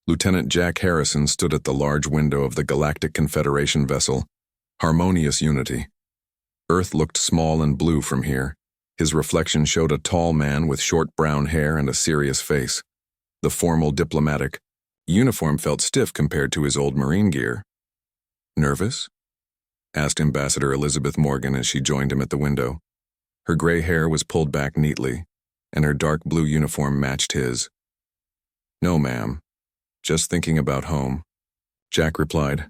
Lieutenant Jack Harrison stood at the large window of the Galactic Confederation vessel, Harmonious Unity. Earth looked small and blue from here. His reflection showed a tall man with short brown hair and a serious face. The formal diplomatic uniform felt stiff compared to his old Marine gear. "Nervous?" asked Ambassador Elizabeth Morgan as she joined him at the window. Her gray hair was pulled back neatly, and her dark blue uniform matched his. "No, ma'am. Just thinking about home." Jack replied,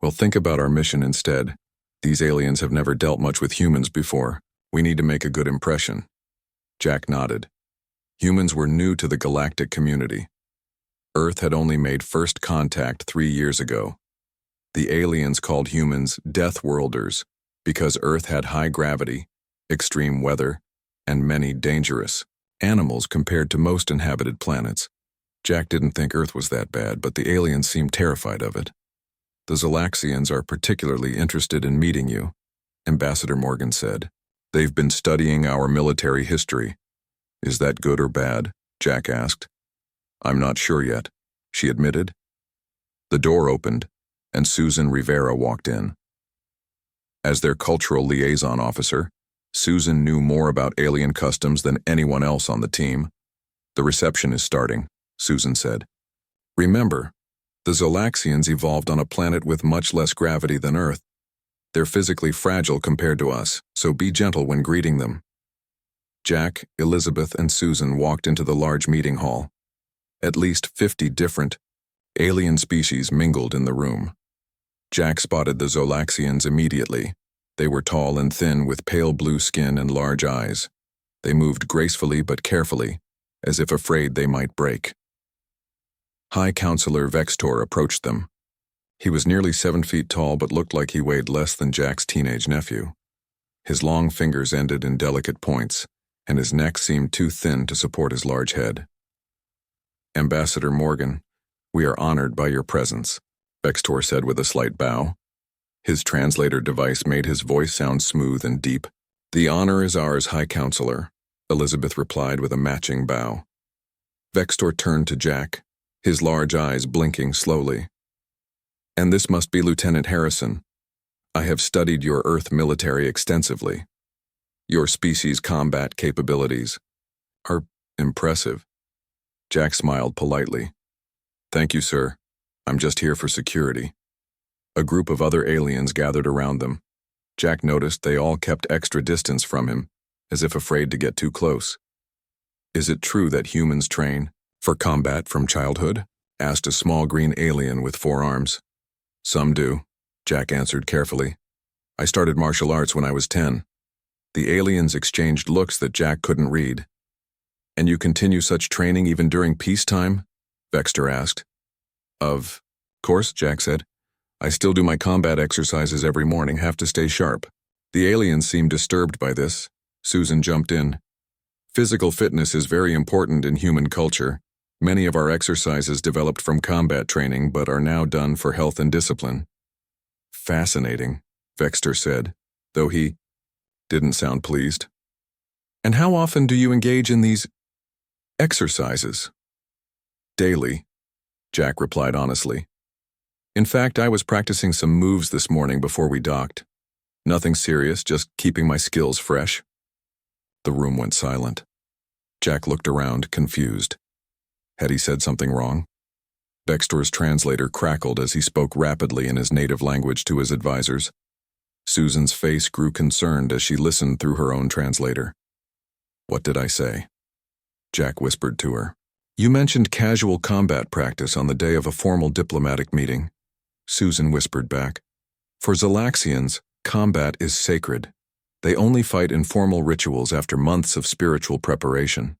"Well, think about our mission instead. These aliens have never dealt much with humans before. We need to make a good impression." Jack nodded. Humans were new to the galactic community. Earth had only made first contact 3 years ago. The aliens called humans Deathworlders because Earth had high gravity, extreme weather, and many dangerous animals compared to most inhabited planets. Jack didn't think Earth was that bad, but the aliens seemed terrified of it. "The Zalaxians are particularly interested in meeting you," Ambassador Morgan said. "They've been studying our military history." "Is that good or bad?" Jack asked. "I'm not sure yet," she admitted. The door opened, and Susan Rivera walked in. As their cultural liaison officer, Susan knew more about alien customs than anyone else on the team. "The reception is starting," Susan said. "Remember, the Zalaxians evolved on a planet with much less gravity than Earth. They're physically fragile compared to us, so be gentle when greeting them." Jack, Elizabeth, and Susan walked into the large meeting hall. At least 50 different alien species mingled in the room. Jack spotted the Zalaxians immediately. They were tall and thin with pale blue skin and large eyes. They moved gracefully but carefully, as if afraid they might break. High Counselor Vextor approached them. He was nearly 7 feet tall but looked like he weighed less than Jack's teenage nephew. His long fingers ended in delicate points, and his neck seemed too thin to support his large head. "Ambassador Morgan, we are honored by your presence," Vextor said with a slight bow. His translator device made his voice sound smooth and deep. "The honor is ours, High Counselor," Elizabeth replied with a matching bow. Vextor turned to Jack, his large eyes blinking slowly. "And this must be Lieutenant Harrison. I have studied your Earth military extensively. Your species' combat capabilities are impressive." Jack smiled politely. "Thank you, sir. I'm just here for security." A group of other aliens gathered around them. Jack noticed they all kept extra distance from him, as if afraid to get too close. "Is it true that humans train for combat from childhood?" asked a small green alien with 4 arms. "Some do," Jack answered carefully. "I started martial arts when I was 10. The aliens exchanged looks that Jack couldn't read. "And you continue such training even during peacetime?" Vextor asked. Of course," Jack said. "I still do my combat exercises every morning, have to stay sharp." The aliens seemed disturbed by this. Susan jumped in. "Physical fitness is very important in human culture. Many of our exercises developed from combat training but are now done for health and discipline." "Fascinating," Vextor said, though he didn't sound pleased. "And how often do you engage in these exercises?" "Daily," Jack replied honestly. "In fact, I was practicing some moves this morning before we docked. Nothing serious, just keeping my skills fresh." The room went silent. Jack looked around, confused. Had he said something wrong? Vextor's translator crackled as he spoke rapidly in his native language to his advisors. Susan's face grew concerned as she listened through her own translator. "What did I say?" Jack whispered to her. "You mentioned casual combat practice on the day of a formal diplomatic meeting," Susan whispered back. "For Zalaxians, combat is sacred. They only fight in formal rituals after months of spiritual preparation."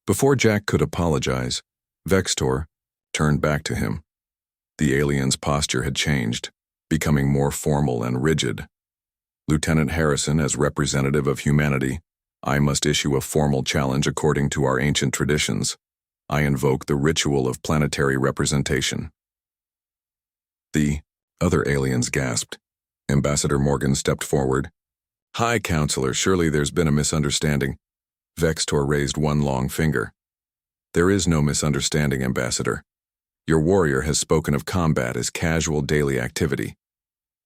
Before Jack could apologize, Vextor turned back to him. The alien's posture had changed, becoming more formal and rigid. "Lieutenant Harrison, as representative of humanity, I must issue a formal challenge according to our ancient traditions. I invoke the ritual of planetary representation." The other aliens gasped. Ambassador Morgan stepped forward. "High Counselor, surely there's been a misunderstanding." Vextor raised one long finger. "There is no misunderstanding, Ambassador. Your warrior has spoken of combat as casual daily activity.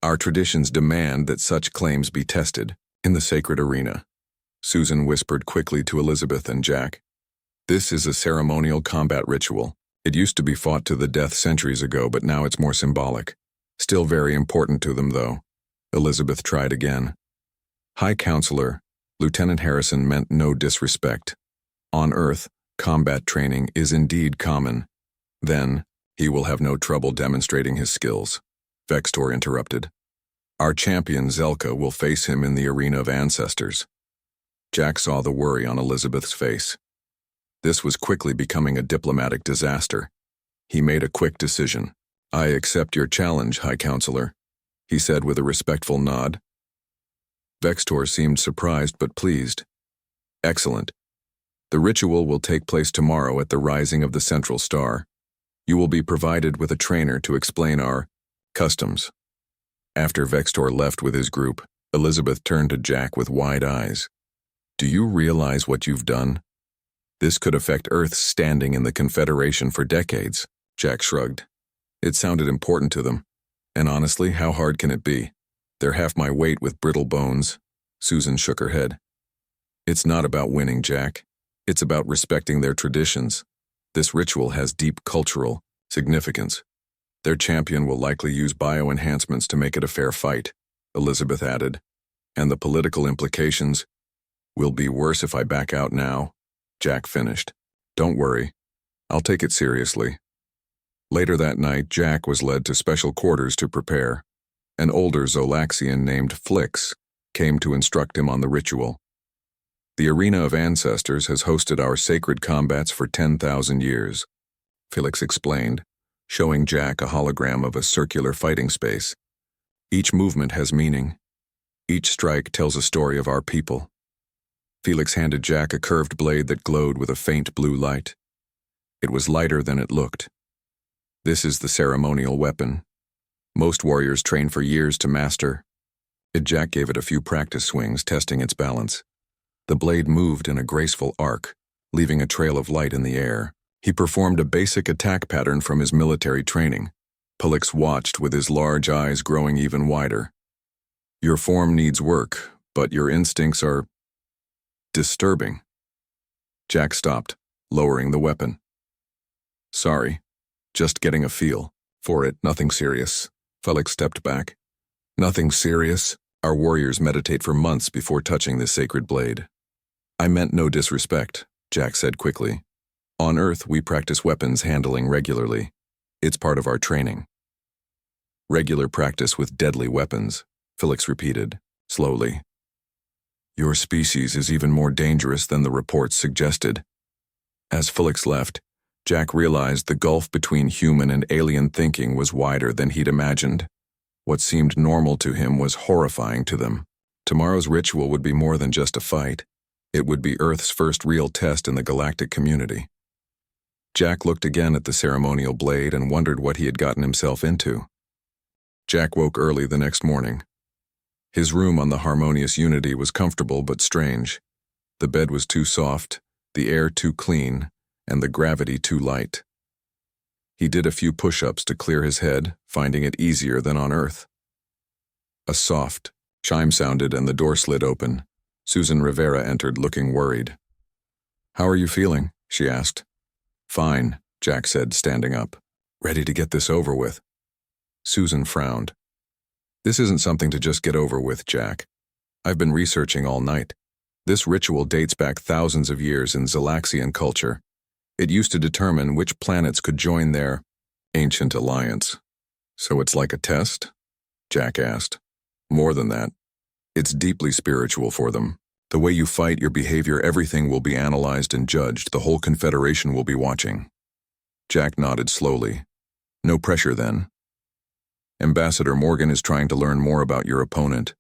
Our traditions demand that such claims be tested in the sacred arena. Susan whispered quickly to Elizabeth and Jack. This is a ceremonial combat ritual. It used to be fought to the death centuries ago, but now it's more symbolic. Still very important to them, though. Elizabeth tried again. High Counselor, Lieutenant Harrison meant no disrespect. On Earth, combat training is indeed common. Then, he will have no trouble demonstrating his skills. Vextor interrupted. Our champion Zelka will face him in the arena of ancestors. Jack saw the worry on Elizabeth's face. This was quickly becoming a diplomatic disaster. He made a quick decision. I accept your challenge, High Counselor, he said with a respectful nod. Vextor seemed surprised but pleased. Excellent. The ritual will take place tomorrow at the rising of the central star. You will be provided with a trainer to explain our customs. After Vextor left with his group, Elizabeth turned to Jack with wide eyes. Do you realize what you've done? This could affect Earth's standing in the Confederation for decades, Jack shrugged. It sounded important to them. And honestly, how hard can it be? They're half my weight with brittle bones. Susan shook her head. It's not about winning, Jack. It's about respecting their traditions. This ritual has deep cultural significance. Their champion will likely use bioenhancements to make it a fair fight, Elizabeth added. And the political implications will be worse if I back out now, Jack finished. Don't worry. I'll take it seriously. Later that night, Jack was led to special quarters to prepare. An older Zolaxian named Flix came to instruct him on the ritual. The Arena of Ancestors has hosted our sacred combats for 10,000 years, Felix explained, showing Jack a hologram of a circular fighting space. Each movement has meaning. Each strike tells a story of our people. Felix handed Jack a curved blade that glowed with a faint blue light. It was lighter than it looked. This is the ceremonial weapon. Most warriors train for years to master. Jack gave it a few practice swings, testing its balance. The blade moved in a graceful arc, leaving a trail of light in the air. He performed a basic attack pattern from his military training. Felix watched with his large eyes growing even wider. Your form needs work, but your instincts are disturbing. Jack stopped, lowering the weapon. Sorry, just getting a feel for it, nothing serious. Felix stepped back. Nothing serious. Our warriors meditate for months before touching this sacred blade. I meant no disrespect, Jack said quickly. On Earth, we practice weapons handling regularly. It's part of our training. Regular practice with deadly weapons, Felix repeated, slowly. Your species is even more dangerous than the reports suggested. As Felix left, Jack realized the gulf between human and alien thinking was wider than he'd imagined. What seemed normal to him was horrifying to them. Tomorrow's ritual would be more than just a fight. It would be Earth's first real test in the galactic community. Jack looked again at the ceremonial blade and wondered what he had gotten himself into. Jack woke early the next morning. His room on the Harmonious Unity was comfortable but strange. The bed was too soft, the air too clean, and the gravity too light. He did a few push-ups to clear his head, finding it easier than on Earth. A soft chime sounded and the door slid open. Susan Rivera entered looking worried. How are you feeling? She asked. Fine, Jack said, standing up. Ready to get this over with. Susan frowned. This isn't something to just get over with, Jack. I've been researching all night. This ritual dates back thousands of years in Zolaxian culture. It used to determine which planets could join their ancient alliance. So it's like a test? Jack asked. More than that. It's deeply spiritual for them. The way you fight, your behavior, everything will be analyzed and judged. The whole Confederation will be watching. Jack nodded slowly. No pressure then. Ambassador Morgan is trying to learn more about your opponent,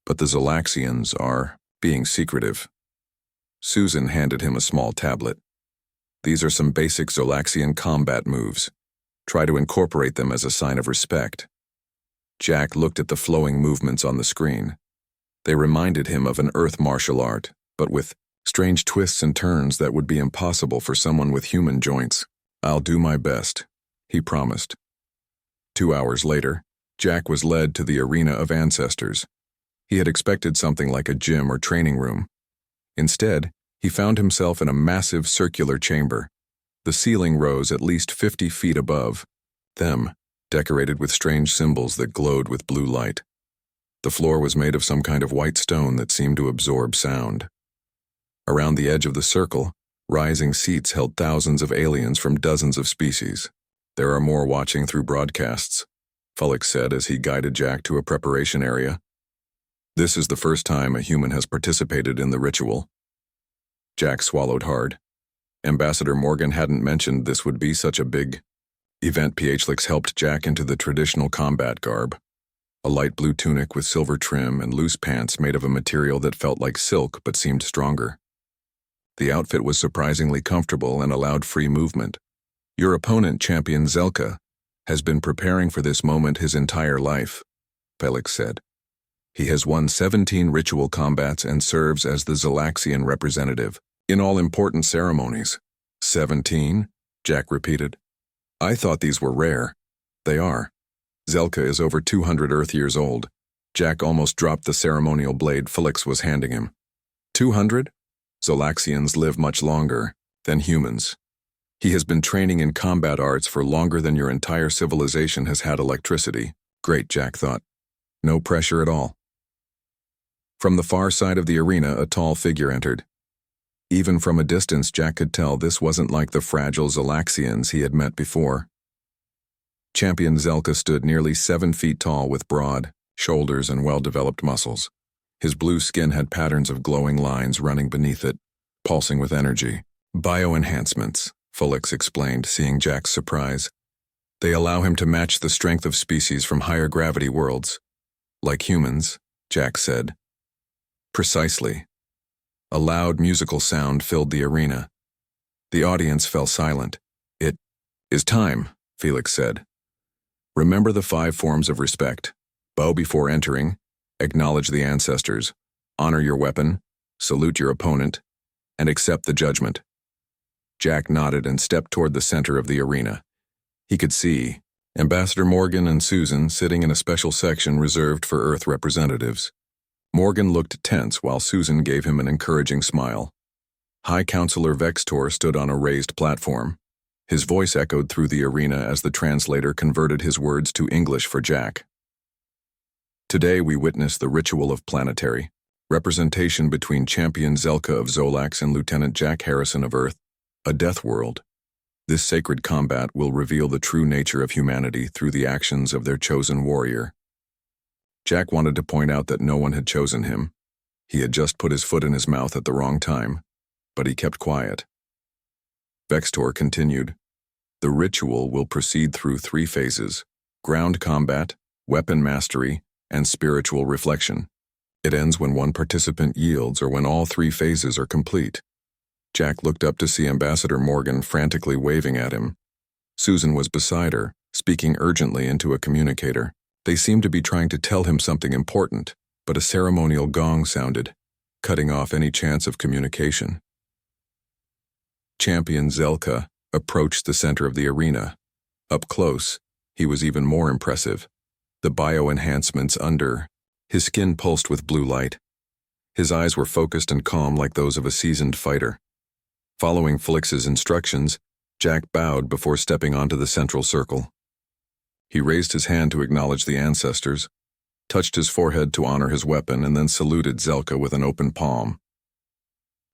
but the Zolaxians are being secretive. Susan handed him a small tablet. These are some basic Zolaxian combat moves. Try to incorporate them as a sign of respect. Jack looked at the flowing movements on the screen. They reminded him of an Earth martial art, but with strange twists and turns that would be impossible for someone with human joints. I'll do my best, he promised. 2 hours later, Jack was led to the arena of ancestors. He had expected something like a gym or training room. Instead, he found himself in a massive circular chamber. The ceiling rose at least 50 feet above them, decorated with strange symbols that glowed with blue light. The floor was made of some kind of white stone that seemed to absorb sound. Around the edge of the circle, rising seats held thousands of aliens from dozens of species. There are more watching through broadcasts, Fulix said as he guided Jack to a preparation area. This is the first time a human has participated in the ritual. Jack swallowed hard. Ambassador Morgan hadn't mentioned this would be such a big event. PHLix helped Jack into the traditional combat garb, a light blue tunic with silver trim and loose pants made of a material that felt like silk but seemed stronger. The outfit was surprisingly comfortable and allowed free movement. Your opponent, Champion Zelka, has been preparing for this moment his entire life, Felix said. He has won 17 ritual combats and serves as the Zelaxian representative in all important ceremonies. 17? Jack repeated. I thought these were rare. They are. Zelka is over 200 Earth years old. Jack almost dropped the ceremonial blade Felix was handing him. 200? Zelaxians live much longer than humans. He has been training in combat arts for longer than your entire civilization has had electricity. Great, Jack thought. No pressure at all. From the far side of the arena, a tall figure entered. Even from a distance, Jack could tell this wasn't like the fragile Zelaxians he had met before. Champion Zelka stood nearly 7 feet tall with broad shoulders and well-developed muscles. His blue skin had patterns of glowing lines running beneath it, pulsing with energy. Bioenhancements, Felix explained, seeing Jack's surprise. They allow him to match the strength of species from higher gravity worlds. Like humans, Jack said. Precisely. A loud musical sound filled the arena. The audience fell silent. It is time, Felix said. Remember the 5 forms of respect. Bow before entering, acknowledge the ancestors, honor your weapon, salute your opponent, and accept the judgment. Jack nodded and stepped toward the center of the arena. He could see Ambassador Morgan and Susan sitting in a special section reserved for Earth representatives. Morgan looked tense while Susan gave him an encouraging smile. High Counselor Vextor stood on a raised platform. His voice echoed through the arena as the translator converted his words to English for Jack. Today we witness the ritual of planetary representation between Champion Zelka of Zolax and Lieutenant Jack Harrison of Earth, a death world. This sacred combat will reveal the true nature of humanity through the actions of their chosen warrior. Jack wanted to point out that no one had chosen him. He had just put his foot in his mouth at the wrong time, but he kept quiet. Vextor continued. The ritual will proceed through 3 phases: ground combat, weapon mastery, and spiritual reflection. It ends when one participant yields or when all 3 phases are complete. Jack looked up to see Ambassador Morgan frantically waving at him. Susan was beside her, speaking urgently into a communicator. They seemed to be trying to tell him something important, but a ceremonial gong sounded, cutting off any chance of communication. Champion Zelka approached the center of the arena. Up close, he was even more impressive. The bioenhancements under his skin pulsed with blue light. His eyes were focused and calm like those of a seasoned fighter. Following Felix's instructions, Jack bowed before stepping onto the central circle. He raised his hand to acknowledge the ancestors, touched his forehead to honor his weapon, and then saluted Zelka with an open palm.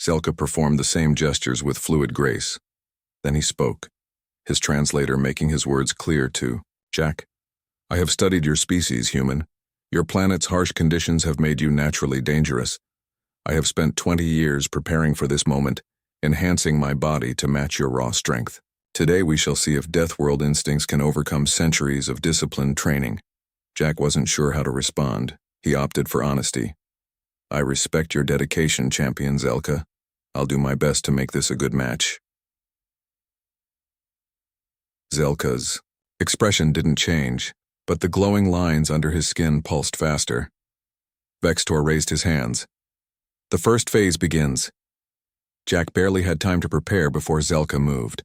Zelka performed the same gestures with fluid grace. Then he spoke, his translator making his words clear to Jack. I have studied your species, human. Your planet's harsh conditions have made you naturally dangerous. I have spent 20 years preparing for this moment, enhancing my body to match your raw strength. Today we shall see if Deathworld instincts can overcome centuries of disciplined training. Jack wasn't sure how to respond. He opted for honesty. I respect your dedication, Champion Zelka. I'll do my best to make this a good match. Zelka's expression didn't change, but the glowing lines under his skin pulsed faster. Vextor raised his hands. The first phase begins. Jack barely had time to prepare before Zelka moved.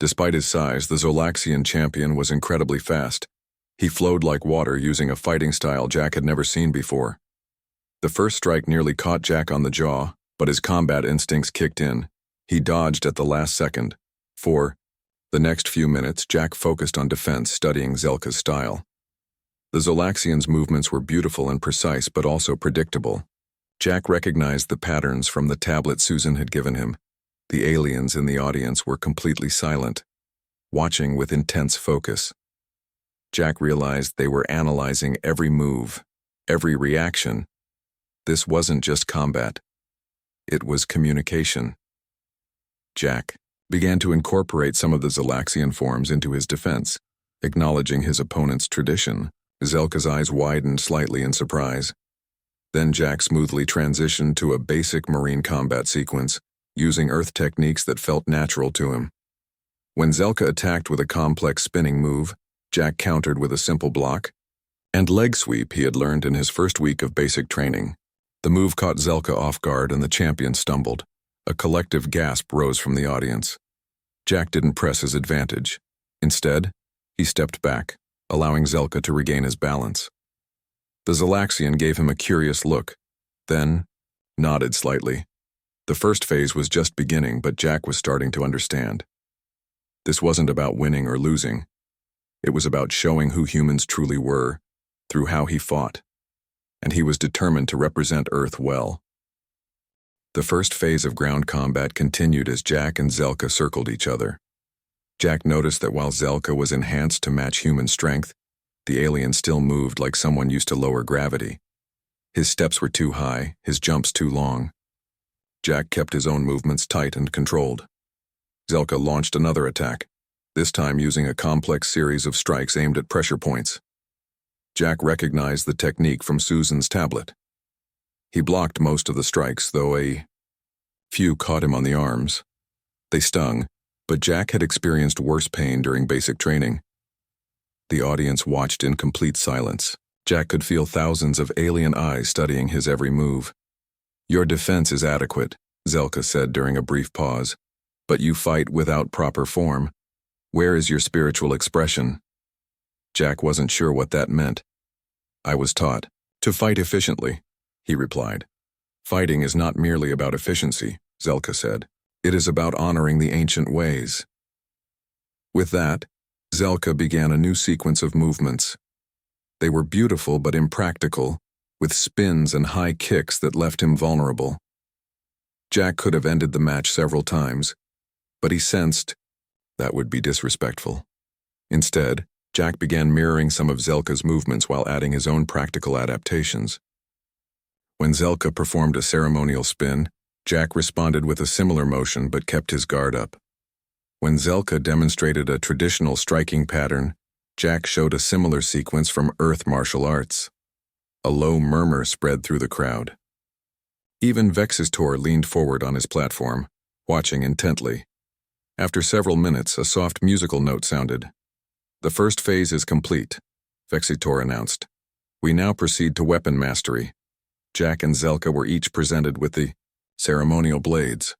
Despite his size, the Zolaxian champion was incredibly fast. He flowed like water, using a fighting style Jack had never seen before. The first strike nearly caught Jack on the jaw, but his combat instincts kicked in. He dodged at the last second. For the next few minutes, Jack focused on defense, studying Zelka's style. The Zolaxian's movements were beautiful and precise, but also predictable. Jack recognized the patterns from the tablet Susan had given him. The aliens in the audience were completely silent, watching with intense focus. Jack realized they were analyzing every move, every reaction. This wasn't just combat. It was communication. Jack began to incorporate some of the Zolaxian forms into his defense, acknowledging his opponent's tradition. Zelka's eyes widened slightly in surprise. Then Jack smoothly transitioned to a basic marine combat sequence, using earth techniques that felt natural to him. When Zelka attacked with a complex spinning move, Jack countered with a simple block and leg sweep he had learned in his first week of basic training. The move caught Zelka off guard and the champion stumbled. A collective gasp rose from the audience. Jack didn't press his advantage. Instead, he stepped back, allowing Zelka to regain his balance. The Zolaxian gave him a curious look, then nodded slightly. The first phase was just beginning, but Jack was starting to understand. This wasn't about winning or losing. It was about showing who humans truly were, through how he fought. And he was determined to represent Earth well. The first phase of ground combat continued as Jack and Zelka circled each other. Jack noticed that while Zelka was enhanced to match human strength, the alien still moved like someone used to lower gravity. His steps were too high, his jumps too long. Jack kept his own movements tight and controlled. Zelka launched another attack, this time using a complex series of strikes aimed at pressure points. Jack recognized the technique from Susan's tablet. He blocked most of the strikes, though a few caught him on the arms. They stung, but Jack had experienced worse pain during basic training. The audience watched in complete silence. Jack could feel thousands of alien eyes studying his every move. "Your defense is adequate," Zelka said during a brief pause, "but you fight without proper form. Where is your spiritual expression?" Jack wasn't sure what that meant. "I was taught to fight efficiently," he replied. "Fighting is not merely about efficiency," Zelka said. "It is about honoring the ancient ways." With that, Zelka began a new sequence of movements. They were beautiful but impractical, with spins and high kicks that left him vulnerable. Jack could have ended the match several times, but he sensed that would be disrespectful. Instead, Jack began mirroring some of Zelka's movements while adding his own practical adaptations. When Zelka performed a ceremonial spin, Jack responded with a similar motion but kept his guard up. When Zelka demonstrated a traditional striking pattern, Jack showed a similar sequence from Earth martial arts. A low murmur spread through the crowd. Even Vexistor leaned forward on his platform, watching intently. After several minutes, a soft musical note sounded. "The first phase is complete," Vexistor announced. "We now proceed to weapon mastery." Jack and Zelka were each presented with the ceremonial blades.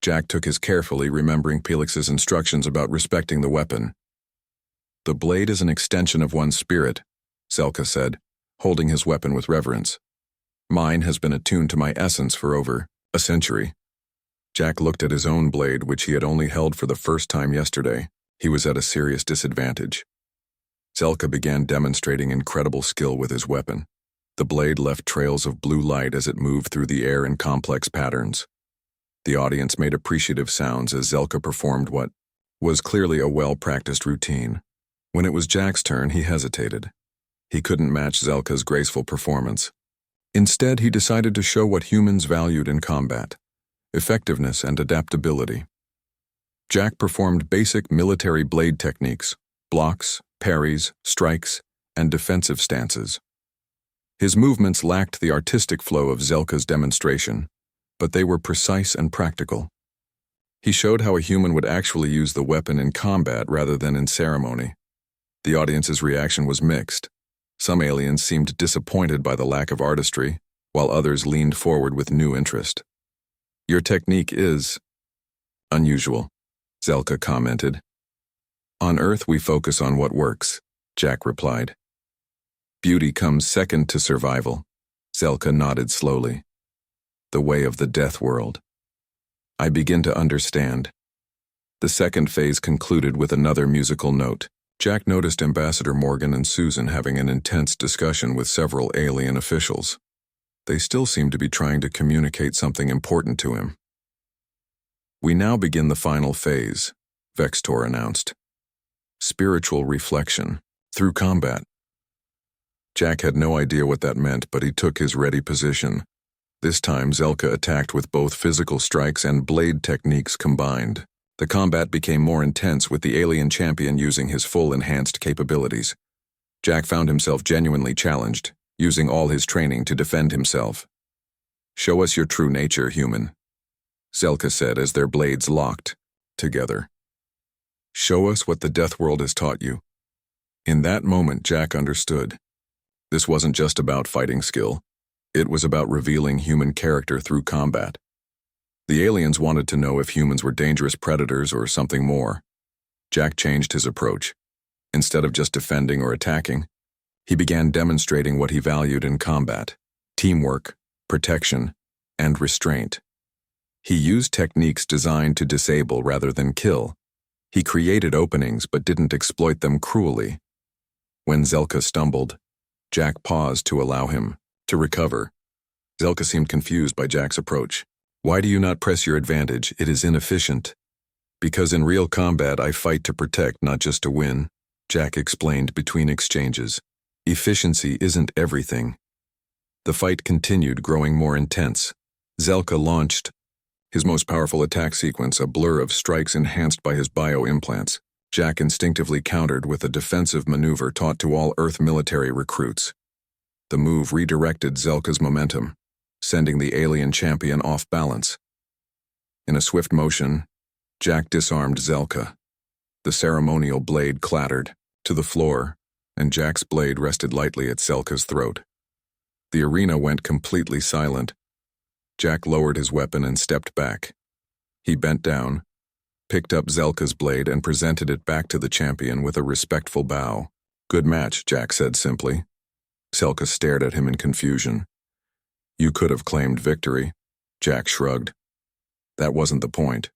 Jack took his carefully, remembering Pelix's instructions about respecting the weapon. "The blade is an extension of one's spirit," Zelka said, holding his weapon with reverence. "Mine has been attuned to my essence for over a century." Jack looked at his own blade, which he had only held for the first time yesterday. He was at a serious disadvantage. Zelka began demonstrating incredible skill with his weapon. The blade left trails of blue light as it moved through the air in complex patterns. The audience made appreciative sounds as Zelka performed what was clearly a well-practiced routine. When it was Jack's turn, he hesitated. He couldn't match Zelka's graceful performance. Instead, he decided to show what humans valued in combat: effectiveness and adaptability. Jack performed basic military blade techniques: blocks, parries, strikes, and defensive stances. His movements lacked the artistic flow of Zelka's demonstration, but they were precise and practical. He showed how a human would actually use the weapon in combat rather than in ceremony. The audience's reaction was mixed. Some aliens seemed disappointed by the lack of artistry, while others leaned forward with new interest. "Your technique is unusual," Zelka commented, On Earth, we focus on what works, Jack replied. Beauty comes second to survival. Zelka nodded slowly. The way of the death world. I begin to understand. The second phase concluded with another musical note. Jack noticed Ambassador Morgan and Susan having an intense discussion with several alien officials. They still seemed to be trying to communicate something important to him. We now begin the final phase, Vextor announced. Spiritual reflection, through combat. Jack had no idea what that meant, but he took his ready position. This time, Zelka attacked with both physical strikes and blade techniques combined. The combat became more intense with the alien champion using his full enhanced capabilities. Jack found himself genuinely challenged, using all his training to defend himself. Show us your true nature, human, Zelka said as their blades locked together. Show us what the death world has taught you. In that moment, Jack understood. This wasn't just about fighting skill. It was about revealing human character through combat. The aliens wanted to know if humans were dangerous predators or something more. Jack changed his approach. Instead of just defending or attacking, he began demonstrating what he valued in combat: teamwork, protection, and restraint. He used techniques designed to disable rather than kill. He created openings but didn't exploit them cruelly. When Zelka stumbled, Jack paused to allow him to recover. Zelka seemed confused by Jack's approach. Why do you not press your advantage? It is inefficient. Because in real combat, I fight to protect, not just to win, Jack explained between exchanges. Efficiency isn't everything. The fight continued, growing more intense. Zelka launched his most powerful attack sequence, a blur of strikes enhanced by his bio-implants. Jack instinctively countered with a defensive maneuver taught to all Earth military recruits. The move redirected Zelka's momentum, sending the alien champion off balance. In a swift motion, Jack disarmed Zelka. The ceremonial blade clattered to the floor, and Jack's blade rested lightly at Zelka's throat. The arena went completely silent. Jack lowered his weapon and stepped back. He bent down, picked up Zelka's blade, and presented it back to the champion with a respectful bow. Good match, Jack said simply. Zelka stared at him in confusion. You could have claimed victory, Jack shrugged. That wasn't the point.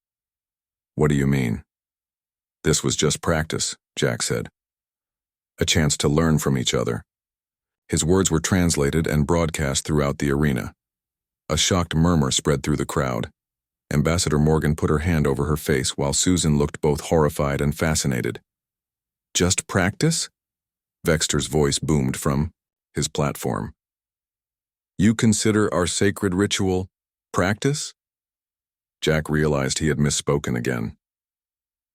What do you mean? This was just practice, Jack said. A chance to learn from each other. His words were translated and broadcast throughout the arena. A shocked murmur spread through the crowd. Ambassador Morgan put her hand over her face while Susan looked both horrified and fascinated. Just practice? Vextor's voice boomed from his platform. You consider our sacred ritual practice? Jack realized he had misspoken again.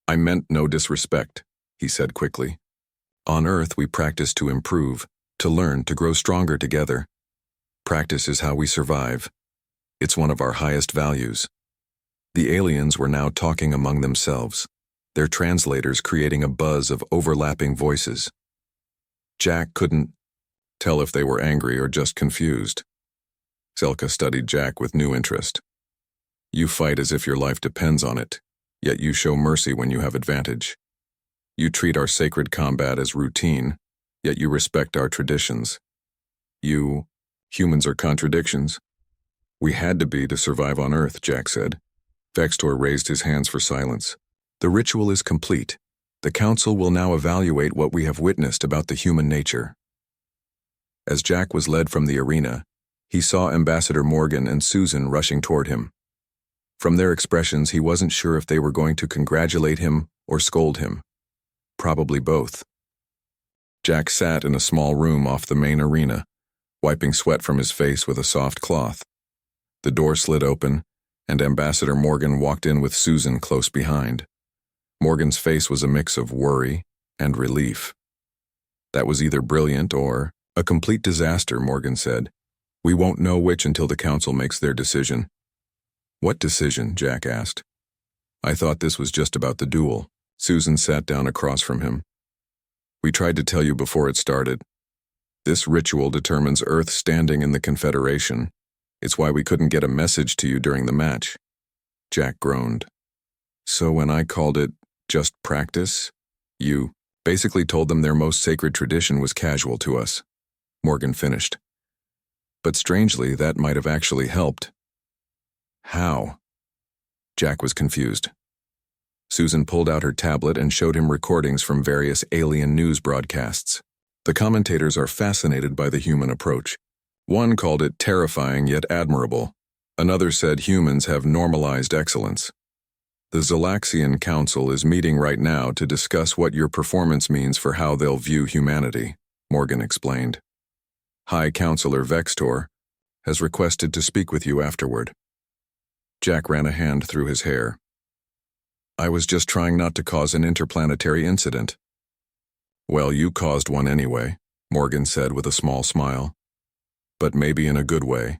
I meant no disrespect, he said quickly. On Earth, we practice to improve, to learn, to grow stronger together. Practice is how we survive. It's one of our highest values. The aliens were now talking among themselves, their translators creating a buzz of overlapping voices. Jack couldn't tell if they were angry or just confused. Zelka studied Jack with new interest. You fight as if your life depends on it, yet you show mercy when you have advantage. You treat our sacred combat as routine, yet you respect our traditions. Humans are contradictions. We had to be to survive on Earth, Jack said. Vextor raised his hands for silence. The ritual is complete. The Council will now evaluate what we have witnessed about the human nature. As Jack was led from the arena, he saw Ambassador Morgan and Susan rushing toward him. From their expressions, he wasn't sure if they were going to congratulate him or scold him. Probably both. Jack sat in a small room off the main arena, wiping sweat from his face with a soft cloth. The door slid open, and Ambassador Morgan walked in with Susan close behind. Morgan's face was a mix of worry and relief. That was either brilliant or a complete disaster, Morgan said. We won't know which until the Council makes their decision. What decision? Jack asked. I thought this was just about the duel. Susan sat down across from him. We tried to tell you before it started. This ritual determines Earth's standing in the Confederation. It's why we couldn't get a message to you during the match. Jack groaned. So when I called it just practice, You basically told them their most sacred tradition was casual to us, Morgan finished. But strangely, that might have actually helped. How? Jack was confused. Susan pulled out her tablet and showed him recordings from various alien news broadcasts. The commentators are fascinated by the human approach. One called it terrifying yet admirable. Another said humans have normalized excellence. The Zolaxian Council is meeting right now to discuss what your performance means for how they'll view humanity, Morgan explained. High Counselor Vextor has requested to speak with you afterward. Jack ran a hand through his hair. I was just trying not to cause an interplanetary incident. Well, you caused one anyway, Morgan said with a small smile. But maybe in a good way.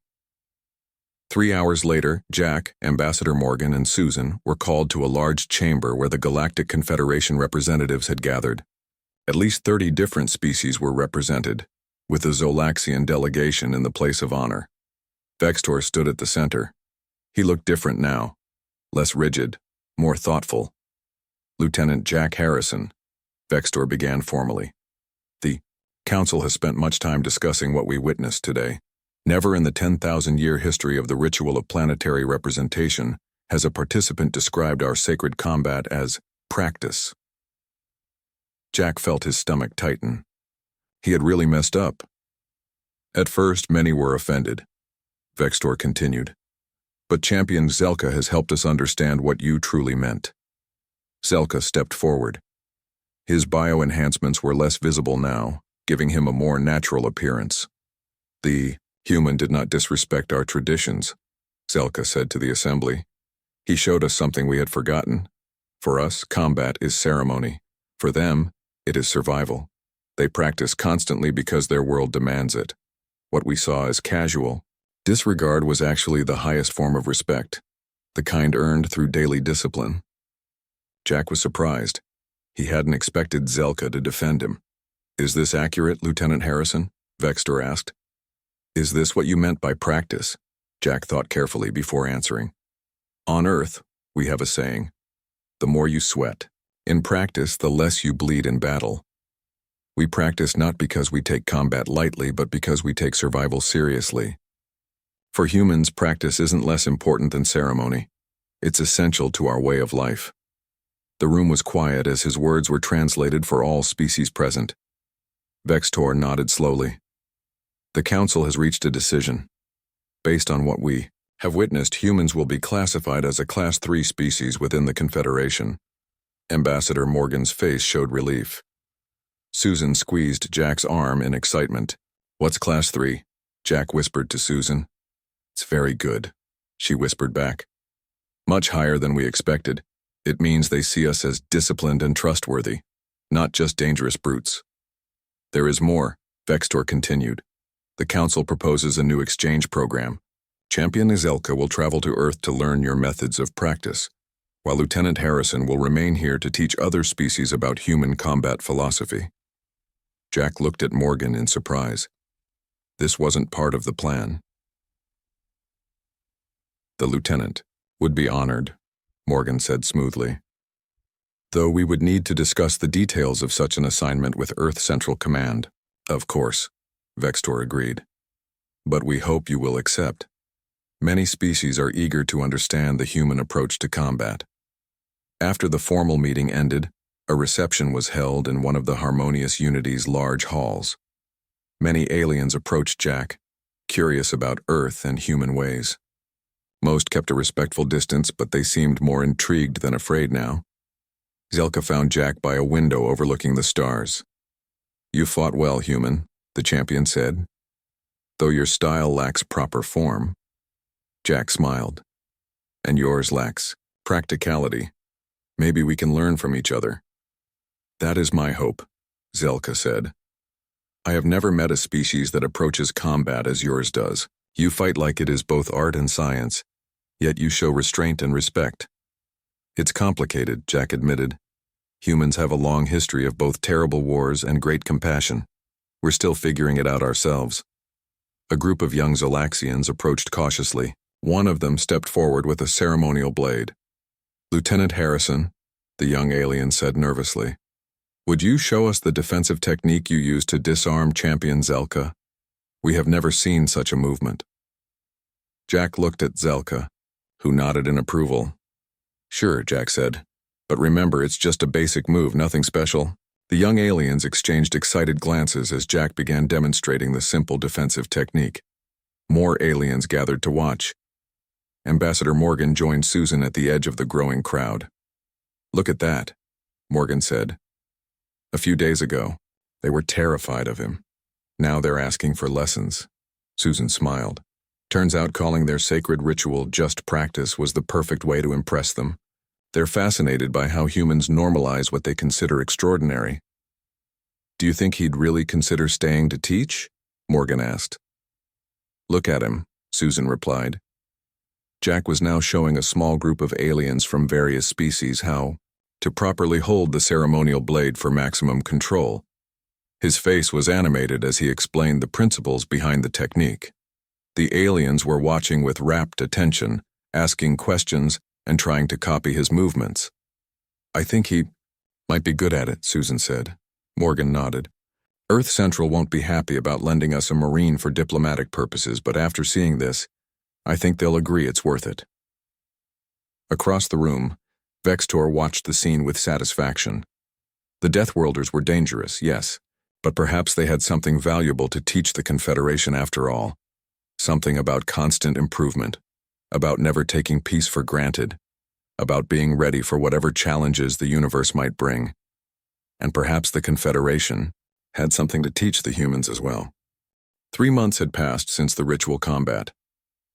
3 hours later, Jack, Ambassador Morgan, and Susan were called to a large chamber where the Galactic Confederation representatives had gathered. At least 30 different species were represented, with the Zolaxian delegation in the place of honor. Vextor stood at the center. He looked different now, less rigid, more thoughtful. Lieutenant Jack Harrison, Vextor began formally. The Council has spent much time discussing what we witnessed today. Never in the 10,000-year history of the ritual of planetary representation has a participant described our sacred combat as practice. Jack felt his stomach tighten. He had really messed up. At first, many were offended. Vextor continued. But Champion Zelka has helped us understand what you truly meant. Zelka stepped forward. His bio-enhancements were less visible now, giving him a more natural appearance. The human did not disrespect our traditions, Zelka said to the assembly. He showed us something we had forgotten. For us, combat is ceremony. For them, it is survival. They practice constantly because their world demands it. What we saw as casual, disregard was actually the highest form of respect, the kind earned through daily discipline. Jack was surprised. He hadn't expected Zelka to defend him. Is this accurate, Lieutenant Harrison? Vextor asked. Is this what you meant by practice? Jack thought carefully before answering. On Earth, we have a saying, the more you sweat. In practice, the less you bleed in battle. We practice not because we take combat lightly, but because we take survival seriously. For humans, practice isn't less important than ceremony. It's essential to our way of life. The room was quiet as his words were translated for all species present. Vextor nodded slowly. The Council has reached a decision. Based on what we have witnessed, humans will be classified as a Class 3 species within the Confederation. Ambassador Morgan's face showed relief. Susan squeezed Jack's arm in excitement. What's Class 3? Jack whispered to Susan. It's very good, she whispered back. Much higher than we expected. It means they see us as disciplined and trustworthy, not just dangerous brutes. There is more, Vextor continued. The Council proposes a new exchange program. Champion Zelka will travel to Earth to learn your methods of practice, while Lieutenant Harrison will remain here to teach other species about human combat philosophy. Jack looked at Morgan in surprise. This wasn't part of the plan. The lieutenant would be honored, Morgan said smoothly. Though we would need to discuss the details of such an assignment with Earth Central Command. Of course, Vextor agreed. But we hope you will accept. Many species are eager to understand the human approach to combat. After the formal meeting ended, a reception was held in one of the Harmonious Unity's large halls. Many aliens approached Jack, curious about Earth and human ways. Most kept a respectful distance, but they seemed more intrigued than afraid now. Zelka found Jack by a window overlooking the stars. You fought well, human, the champion said. Though your style lacks proper form. Jack smiled. And yours lacks practicality. Maybe we can learn from each other. That is my hope, Zelka said. I have never met a species that approaches combat as yours does. You fight like it is both art and science, yet you show restraint and respect. It's complicated, Jack admitted. Humans have a long history of both terrible wars and great compassion. We're still figuring it out ourselves. A group of young Zolaxians approached cautiously. One of them stepped forward with a ceremonial blade. Lieutenant Harrison, the young alien said nervously. Would you show us the defensive technique you used to disarm Champion Zelka? We have never seen such a movement. Jack looked at Zelka, who nodded in approval. Sure, Jack said. But remember, it's just a basic move, nothing special. The young aliens exchanged excited glances as Jack began demonstrating the simple defensive technique. More aliens gathered to watch. Ambassador Morgan joined Susan at the edge of the growing crowd. Look at that, Morgan said. A few days ago, they were terrified of him. Now they're asking for lessons. Susan smiled. Turns out calling their sacred ritual just practice was the perfect way to impress them. They're fascinated by how humans normalize what they consider extraordinary. Do you think he'd really consider staying to teach? Morgan asked. Look at him, Susan replied. Jack was now showing a small group of aliens from various species how to properly hold the ceremonial blade for maximum control. His face was animated as he explained the principles behind the technique. The aliens were watching with rapt attention, asking questions, and trying to copy his movements. I think he might be good at it, Susan said. Morgan nodded. Earth Central won't be happy about lending us a Marine for diplomatic purposes, but after seeing this, I think they'll agree it's worth it. Across the room, Vextor watched the scene with satisfaction. The Deathworlders were dangerous, yes, but perhaps they had something valuable to teach the Confederation after all. Something about constant improvement, about never taking peace for granted, about being ready for whatever challenges the universe might bring. And perhaps the Confederation had something to teach the humans as well. 3 months had passed since the ritual combat.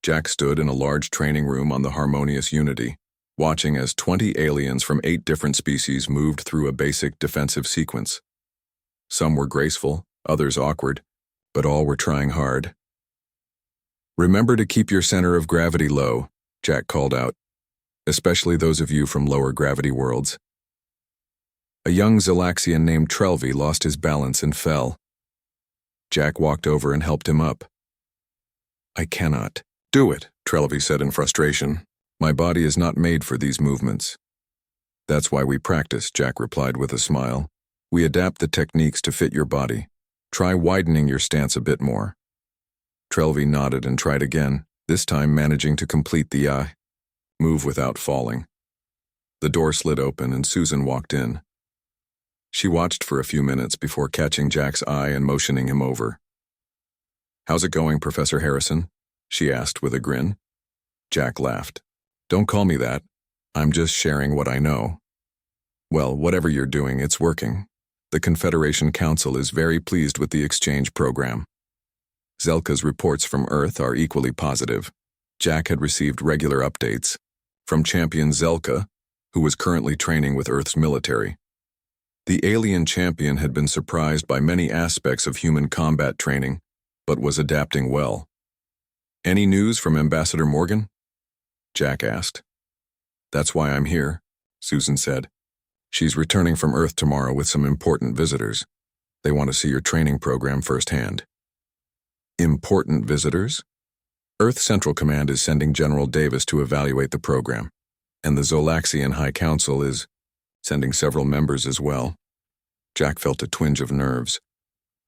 Jack stood in a large training room on the Harmonious Unity, watching as 20 aliens from 8 different species moved through a basic defensive sequence. Some were graceful, others awkward, but all were trying hard. Remember to keep your center of gravity low, Jack called out, especially those of you from lower gravity worlds. A young Zelaxian named Trelvi lost his balance and fell. Jack walked over and helped him up. I cannot do it, Trelvi said in frustration. My body is not made for these movements. That's why we practice, Jack replied with a smile. We adapt the techniques to fit your body. Try widening your stance a bit more. Trelvi nodded and tried again, this time managing to complete the move without falling. The door slid open and Susan walked in. She watched for a few minutes before catching Jack's eye and motioning him over. How's it going, Professor Harrison? She asked with a grin. Jack laughed. Don't call me that. I'm just sharing what I know. Well, whatever you're doing, it's working. The Confederation Council is very pleased with the exchange program. Zelka's reports from Earth are equally positive. Jack had received regular updates from Champion Zelka, who was currently training with Earth's military. The alien champion had been surprised by many aspects of human combat training, but was adapting well. Any news from Ambassador Morgan? Jack asked. That's why I'm here, Susan said. She's returning from Earth tomorrow with some important visitors. They want to see your training program firsthand. Important visitors? Earth Central Command is sending General Davis to evaluate the program, and the Zolaxian High Council is sending several members as well. Jack felt a twinge of nerves.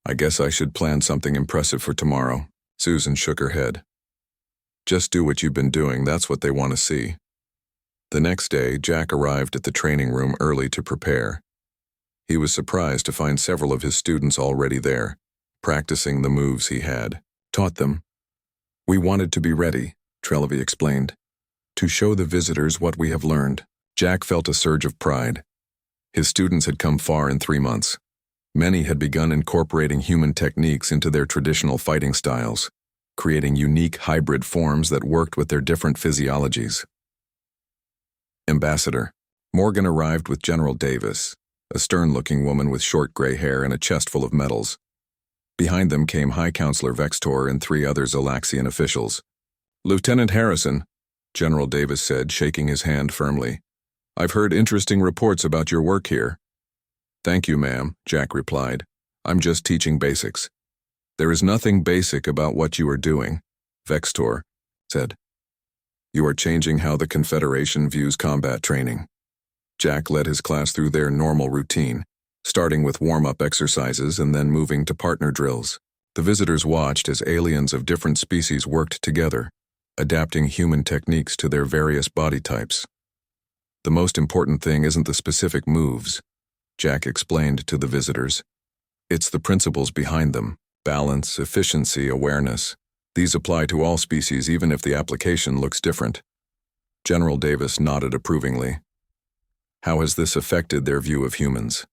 I guess I should plan something impressive for tomorrow. Susan shook her head. Just do what you've been doing, that's what they want to see. The next day, Jack arrived at the training room early to prepare. He was surprised to find several of his students already there, practicing the moves he had taught them. We wanted to be ready, Trelvi explained, to show the visitors what we have learned. Jack felt a surge of pride. His students had come far in 3 months. Many had begun incorporating human techniques into their traditional fighting styles, creating unique hybrid forms that worked with their different physiologies. Ambassador Morgan arrived with General Davis, a stern-looking woman with short gray hair and a chest full of medals. Behind them came High Counselor Vextor and 3 other Zolaxian officials. Lieutenant Harrison, General Davis said, shaking his hand firmly. I've heard interesting reports about your work here. Thank you, ma'am, Jack replied. I'm just teaching basics. There is nothing basic about what you are doing, Vextor said. You are changing how the Confederation views combat training. Jack led his class through their normal routine, starting with warm-up exercises and then moving to partner drills. The visitors watched as aliens of different species worked together, adapting human techniques to their various body types. The most important thing isn't the specific moves, Jack explained to the visitors. It's the principles behind them: balance, efficiency, awareness. These apply to all species even if the application looks different. General Davis nodded approvingly. How has this affected their view of humans?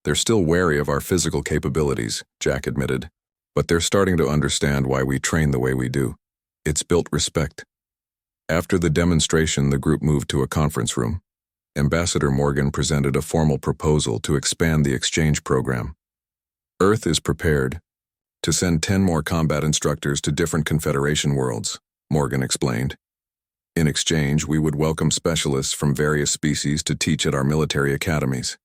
They're still wary of our physical capabilities, Jack admitted, but they're starting to understand why we train the way we do. It's built respect. After the demonstration, the group moved to a conference room. Ambassador Morgan presented a formal proposal to expand the exchange program. Earth is prepared to send 10 more combat instructors to different Confederation worlds, Morgan explained. In exchange, we would welcome specialists from various species to teach at our military academies.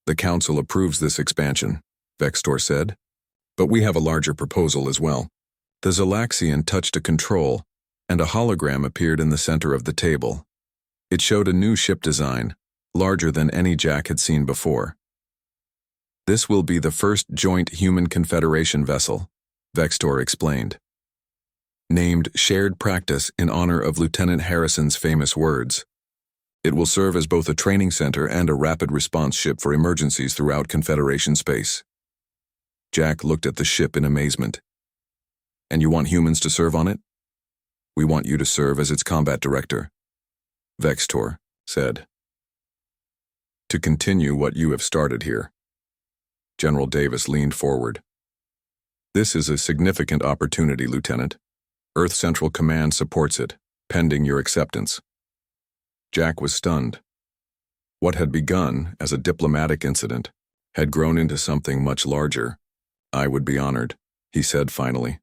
The Council approves this expansion, Vextor said, but we have a larger proposal as well. The Zalaxian touched a control, and a hologram appeared in the center of the table. It showed a new ship design, larger than any Jack had seen before. This will be the first joint human Confederation vessel, Vextor explained. Named Shared Practice in honor of Lieutenant Harrison's famous words. It will serve as both a training center and a rapid response ship for emergencies throughout Confederation space. Jack looked at the ship in amazement. And you want humans to serve on it? We want you to serve as its combat director, Vextor said. To continue what you have started here. General Davis leaned forward. This is a significant opportunity, Lieutenant. Earth Central Command supports it, pending your acceptance. Jack was stunned. What had begun as a diplomatic incident had grown into something much larger. I would be honored, he said finally.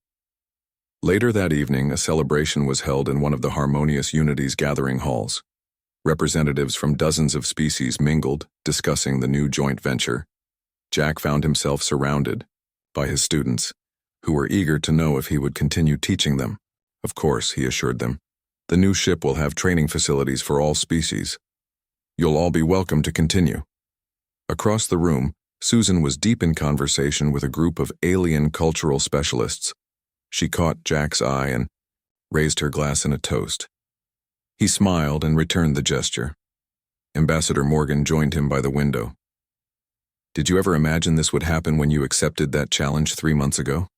Later that evening, a celebration was held in one of the Harmonious Unity's gathering halls. Representatives from dozens of species mingled, discussing the new joint venture. Jack found himself surrounded by his students, who were eager to know if he would continue teaching them. Of course, he assured them. The new ship will have training facilities for all species. You'll all be welcome to continue. Across the room, Susan was deep in conversation with a group of alien cultural specialists. She caught Jack's eye and raised her glass in a toast. He smiled and returned the gesture. Ambassador Morgan joined him by the window. Did you ever imagine this would happen when you accepted that challenge 3 months ago?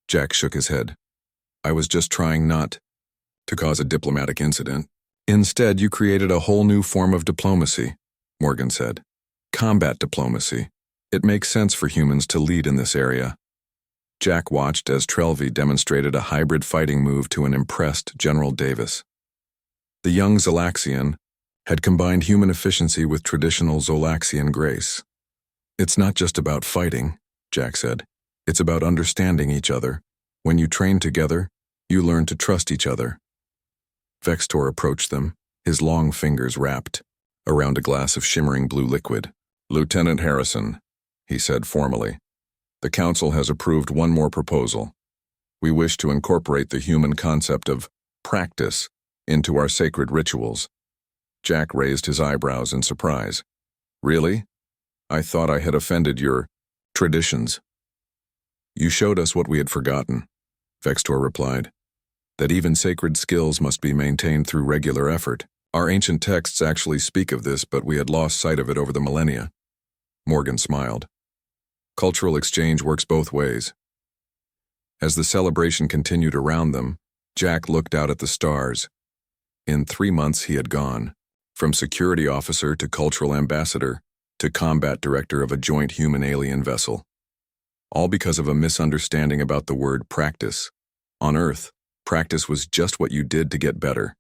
Jack shook his head. I was just trying not to cause a diplomatic incident. Instead, you created a whole new form of diplomacy, Morgan said. Combat diplomacy. It makes sense for humans to lead in this area. Jack watched as Trelvi demonstrated a hybrid fighting move to an impressed General Davis. The young Zalaxian had combined human efficiency with traditional Zolaxian grace. It's not just about fighting, Jack said. It's about understanding each other. When you train together, you learn to trust each other. Vextor approached them, his long fingers wrapped around a glass of shimmering blue liquid. Lieutenant Harrison, he said formally, the Council has approved one more proposal. We wish to incorporate the human concept of practice into our sacred rituals. Jack raised his eyebrows in surprise. Really? I thought I had offended your traditions. You showed us what we had forgotten, Vextor replied, that even sacred skills must be maintained through regular effort. Our ancient texts actually speak of this, but we had lost sight of it over the millennia. Morgan smiled. Cultural exchange works both ways. As the celebration continued around them, Jack looked out at the stars. In 3 months he had gone, from security officer to cultural ambassador to combat director of a joint human-alien vessel. All because of a misunderstanding about the word practice. On Earth, practice was just what you did to get better.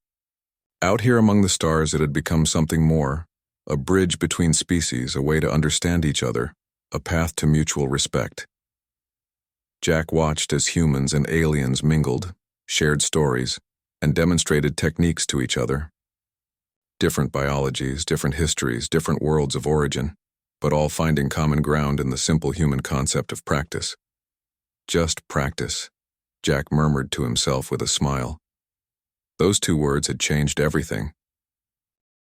Out here among the stars it had become something more, a bridge between species, a way to understand each other, a path to mutual respect. Jack watched as humans and aliens mingled, shared stories, and demonstrated techniques to each other. Different biologies, different histories, different worlds of origin, but all finding common ground in the simple human concept of practice. Just practice, Jack murmured to himself with a smile. Those 2 words had changed everything.